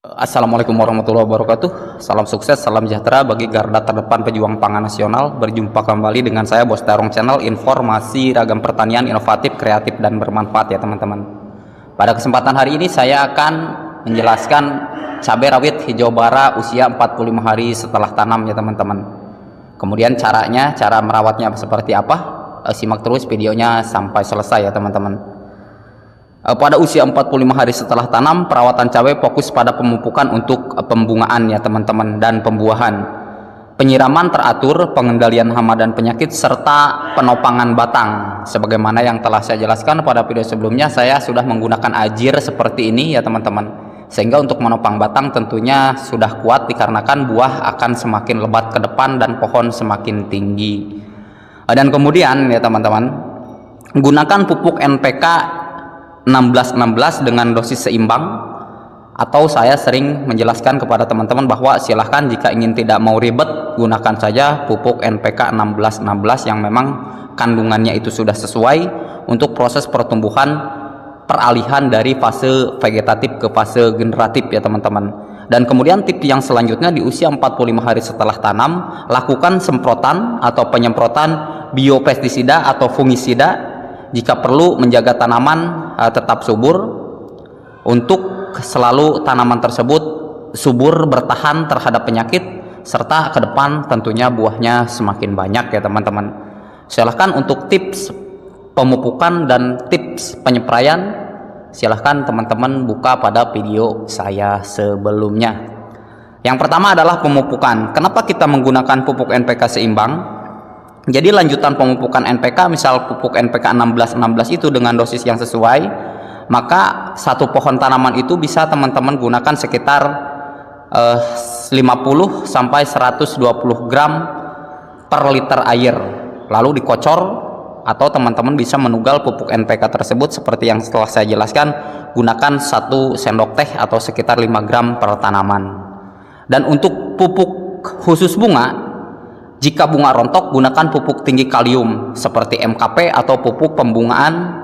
Assalamualaikum warahmatullahi wabarakatuh. Salam sukses, salam sejahtera bagi garda terdepan pejuang pangan nasional. Berjumpa kembali dengan saya Bos Terong Channel, informasi ragam pertanian inovatif, kreatif, dan bermanfaat ya teman-teman. Pada kesempatan hari ini saya akan menjelaskan cabai rawit hijau bara usia 45 hari setelah tanam ya teman-teman. Kemudian caranya, cara merawatnya seperti apa? Simak terus videonya sampai selesai ya teman-teman. Pada usia 45 hari setelah tanam, perawatan cabai fokus pada pemupukan untuk pembungaan ya teman-teman dan pembuahan. Penyiraman teratur, pengendalian hama dan penyakit, serta penopangan batang. Sebagaimana yang telah saya jelaskan pada video sebelumnya, saya sudah menggunakan ajir seperti ini ya teman-teman. Sehingga untuk menopang batang tentunya sudah kuat dikarenakan buah akan semakin lebat ke depan dan pohon semakin tinggi. Dan kemudian ya teman-teman, gunakan pupuk NPK 16-16 dengan dosis seimbang, atau saya sering menjelaskan kepada teman-teman bahwa silahkan jika ingin tidak mau ribet, gunakan saja pupuk NPK 16-16 yang memang kandungannya itu sudah sesuai untuk proses pertumbuhan peralihan dari fase vegetatif ke fase generatif ya teman-teman. Dan kemudian tips yang selanjutnya, di usia 45 hari setelah tanam, lakukan semprotan atau penyemprotan biopestisida atau fungisida jika perlu, menjaga tanaman tetap subur untuk selalu tanaman tersebut subur bertahan terhadap penyakit, serta ke depan tentunya buahnya semakin banyak ya teman-teman. Silahkan untuk tips pemupukan dan tips penyepraian, silahkan teman-teman buka pada video saya sebelumnya. Yang pertama adalah pemupukan. Kenapa kita menggunakan pupuk NPK seimbang? Jadi lanjutan pemupukan NPK, misal pupuk NPK 16-16 itu dengan dosis yang sesuai, maka satu pohon tanaman itu bisa teman-teman gunakan sekitar 50 sampai 120 gram per liter air, lalu dikocor, atau teman-teman bisa menugal pupuk NPK tersebut seperti yang setelah saya jelaskan, gunakan 1 sendok teh atau sekitar 5 gram per tanaman. Dan untuk pupuk khusus bunga, jika bunga rontok, gunakan pupuk tinggi kalium seperti MKP atau pupuk pembungaan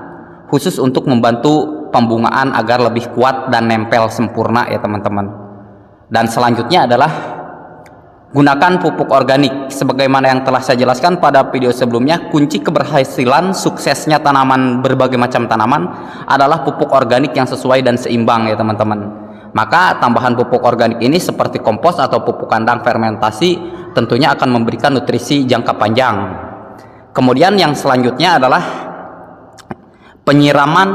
khusus untuk membantu pembungaan agar lebih kuat dan nempel sempurna ya teman-teman. Dan selanjutnya adalah gunakan pupuk organik. Sebagaimana yang telah saya jelaskan pada video sebelumnya, kunci keberhasilan suksesnya tanaman, berbagai macam tanaman, adalah pupuk organik yang sesuai dan seimbang ya teman-teman. Maka tambahan pupuk organik ini seperti kompos atau pupuk kandang fermentasi tentunya akan memberikan nutrisi jangka panjang. Kemudian yang selanjutnya adalah penyiraman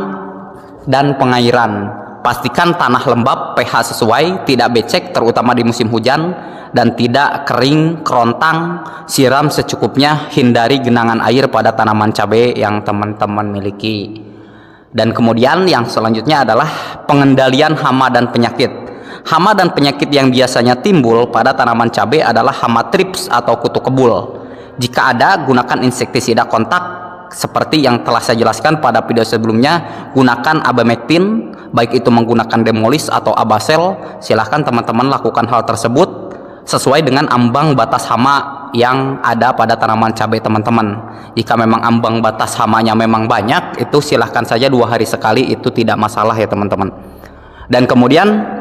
dan pengairan. Pastikan tanah lembab, pH sesuai, tidak becek terutama di musim hujan, dan tidak kering, kerontang. Siram secukupnya, hindari genangan air pada tanaman cabai yang teman-teman miliki. Dan kemudian yang selanjutnya adalah pengendalian hama dan penyakit. Hama dan penyakit yang biasanya timbul pada tanaman cabai adalah hama trips atau kutu kebul. Jika ada, gunakan insektisida kontak seperti yang telah saya jelaskan pada video sebelumnya. Gunakan abamectin, baik itu menggunakan demolis atau abasel. Silahkan teman-teman lakukan hal tersebut sesuai dengan ambang batas hama yang ada pada tanaman cabai teman-teman. Jika memang ambang batas hamanya memang banyak, itu silahkan saja 2 hari sekali, itu tidak masalah ya teman-teman. Dan kemudian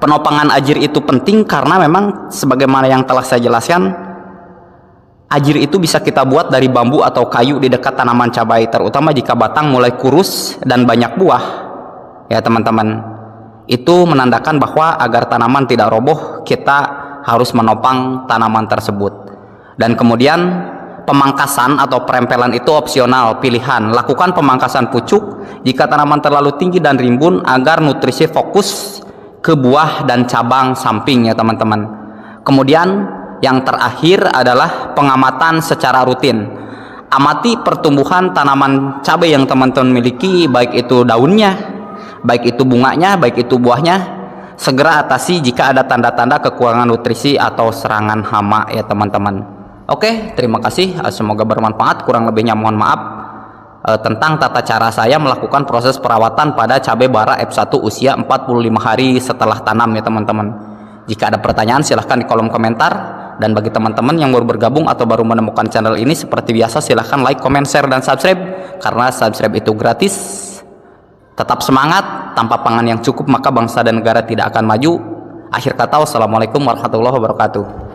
penopangan ajir itu penting karena memang sebagaimana yang telah saya jelaskan, ajir itu bisa kita buat dari bambu atau kayu di dekat tanaman cabai, terutama jika batang mulai kurus dan banyak buah ya teman-teman. Itu menandakan bahwa agar tanaman tidak roboh, kita harus menopang tanaman tersebut. Dan kemudian pemangkasan atau perempelan itu opsional, pilihan. Lakukan pemangkasan pucuk jika tanaman terlalu tinggi dan rimbun agar nutrisi fokus ke buah dan cabang samping ya teman-teman. Kemudian yang terakhir adalah pengamatan secara rutin. Amati pertumbuhan tanaman cabai yang teman-teman miliki, baik itu daunnya, baik itu bunganya, baik itu buahnya. Segera atasi jika ada tanda-tanda kekurangan nutrisi atau serangan hama ya teman-teman. Oke, terima kasih, semoga bermanfaat. Kurang lebihnya mohon maaf. Tentang tata cara saya melakukan proses perawatan pada cabai bara F1 usia 45 hari setelah tanam ya teman-teman. Jika ada pertanyaan silahkan di kolom komentar. Dan bagi teman-teman yang baru bergabung atau baru menemukan channel ini, seperti biasa silahkan like, comment, share, dan subscribe, karena subscribe itu gratis. Tetap semangat, tanpa pangan yang cukup maka bangsa dan negara tidak akan maju. Akhir kata, wassalamualaikum warahmatullahi wabarakatuh.